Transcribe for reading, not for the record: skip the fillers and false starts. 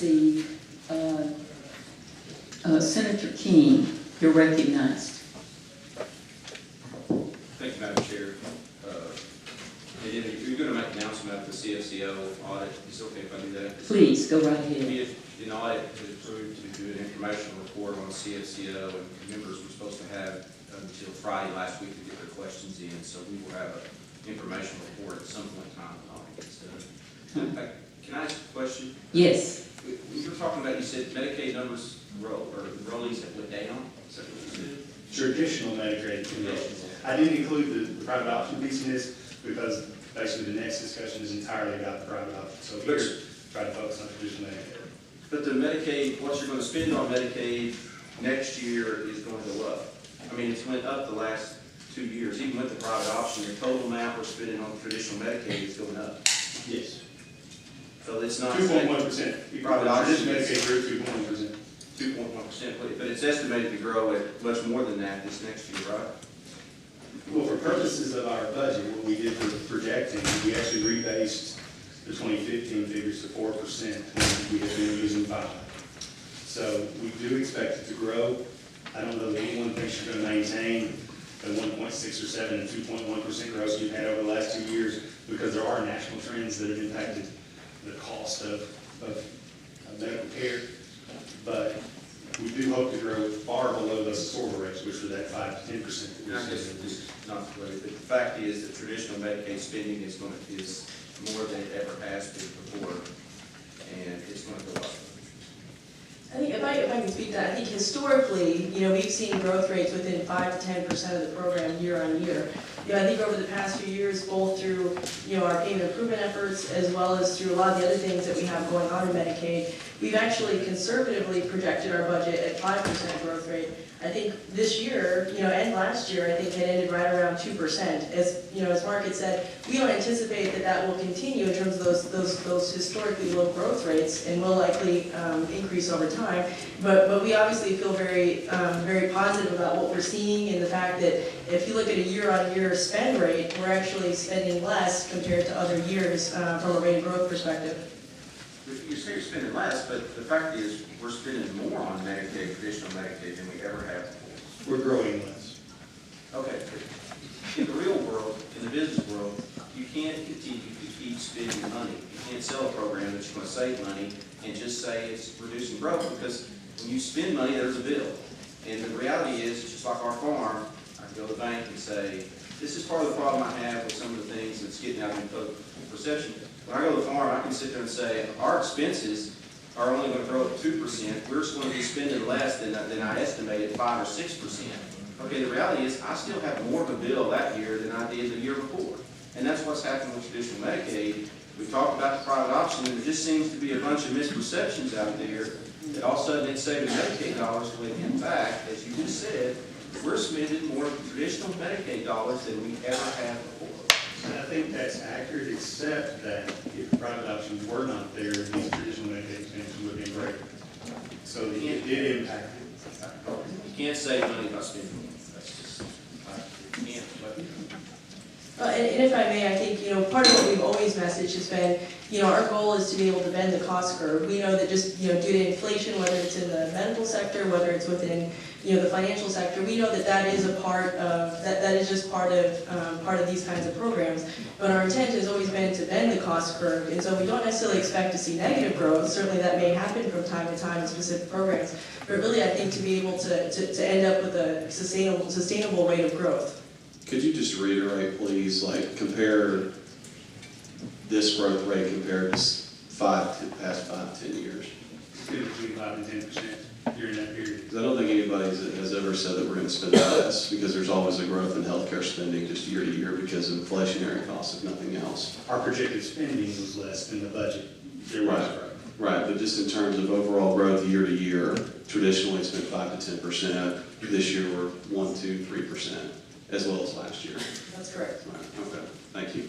see. Senator King, you're recognized. Thank you, Madam Chair. You're going to make an announcement about the CFCO audit. Is it okay if I do that? Please, go right ahead. An audit has approved to do an informational report on CFCO, and members were supposed to have until Friday last week to get their questions in, so we will have an informational report at some point in time when audit gets done. Can I ask a question? Yes. When you were talking about, you said Medicaid numbers enrollees that went down. Is that what you said? Traditional Medicaid conditions. I didn't include the private option piece in this because basically the next discussion is entirely about the private option. So here, try to focus on traditional Medicaid. But the Medicaid, what you're going to spend on Medicaid next year is going to go up. I mean, it's went up the last 2 years. Even with the private option, your total amount we're spending on traditional Medicaid is going up. Yes. So it's not 2.1%. Private option Medicaid grew 2.1%. 2.1%, but it's estimated to grow at much more than that this next year, right? Well, for purposes of our budget, what we did for projecting, we actually rebased the 2015 figures to 4% when we had been using 5%. So we do expect it to grow. I don't know that anyone thinks you're going to maintain the 1.6 or 7 and 2.1% growth you've had over the last 2 years because there are national trends that have impacted the cost of medical care. But we do hope to grow far below those historical rates, which are that 5 to 10%. And I guess this is not the way, but the fact is that traditional Medicaid spending is more than it ever has been before, and it's going to go up. I think if I can speak to that, I think historically, we've seen growth rates within 5 to 10% of the program year on year. I think over the past few years, both through our payment improvement efforts as well as through a lot of the other things that we have going on in Medicaid, we've actually conservatively projected our budget at 5% growth rate. I think this year, and last year, I think it ended right around 2%. As Mark had said, we don't anticipate that will continue in terms of those historically low growth rates, and will likely increase over time. But we obviously feel very very positive about what we're seeing, and the fact that if you look at a year-on-year spend rate, we're actually spending less compared to other years from a rate of growth perspective. You say you're spending less, but the fact is we're spending more on Medicaid, traditional Medicaid, than we ever have before. We're growing less. Okay, but in the real world, in the business world, you can't continue to keep spending money. You can't sell a program that's going to save money and just say it's reducing growth, because when you spend money, there's a bill. And the reality is, it's just like our farm. I can go to the bank and say, this is part of the problem I have with some of the things that's getting out in public perception. When I go to the farm, I can sit there and say, our expenses are only going to grow at 2%. We're just going to be spending less than I estimated, 5 or 6%. Okay, the reality is I still have more of a bill that year than I did the year before. And that's what's happening with traditional Medicaid. We talked about the private option, and there just seems to be a bunch of misperceptions out there that all of a sudden it's saving Medicaid dollars, when in fact, as you just said, we're spending more traditional Medicaid dollars than we ever have before. And I think that's accurate, except that if private options were not there, these traditional Medicaid expansions would be greater. So it did impact it. You can't save money by spending money. That's just, you can't. And if I may, I think, part of what we've always messaged has been, our goal is to be able to bend the cost curve. We know that just, due to inflation, whether it's in the medical sector, whether it's within, the financial sector, we know that is a part of, that is just part of these kinds of programs. But our intent has always been to bend the cost curve, and so we don't necessarily expect to see negative growth. Certainly that may happen from time to time in specific programs, but really I think to be able to end up with a sustainable rate of growth. Could you just reiterate, please, compare this growth rate compared to past 5 to 10 years? It's been between 5 and 10% during that period. Because I don't think anybody has ever said that we're going to spend less, because there's always a growth in healthcare spending just year to year because of inflationary costs, if nothing else. Our projected spending was less than the budget. Right, but just in terms of overall growth year to year, traditionally it's been 5 to 10%. This year we're 1, 2, 3%. As well as last year. That's correct. Right. Okay. Thank you.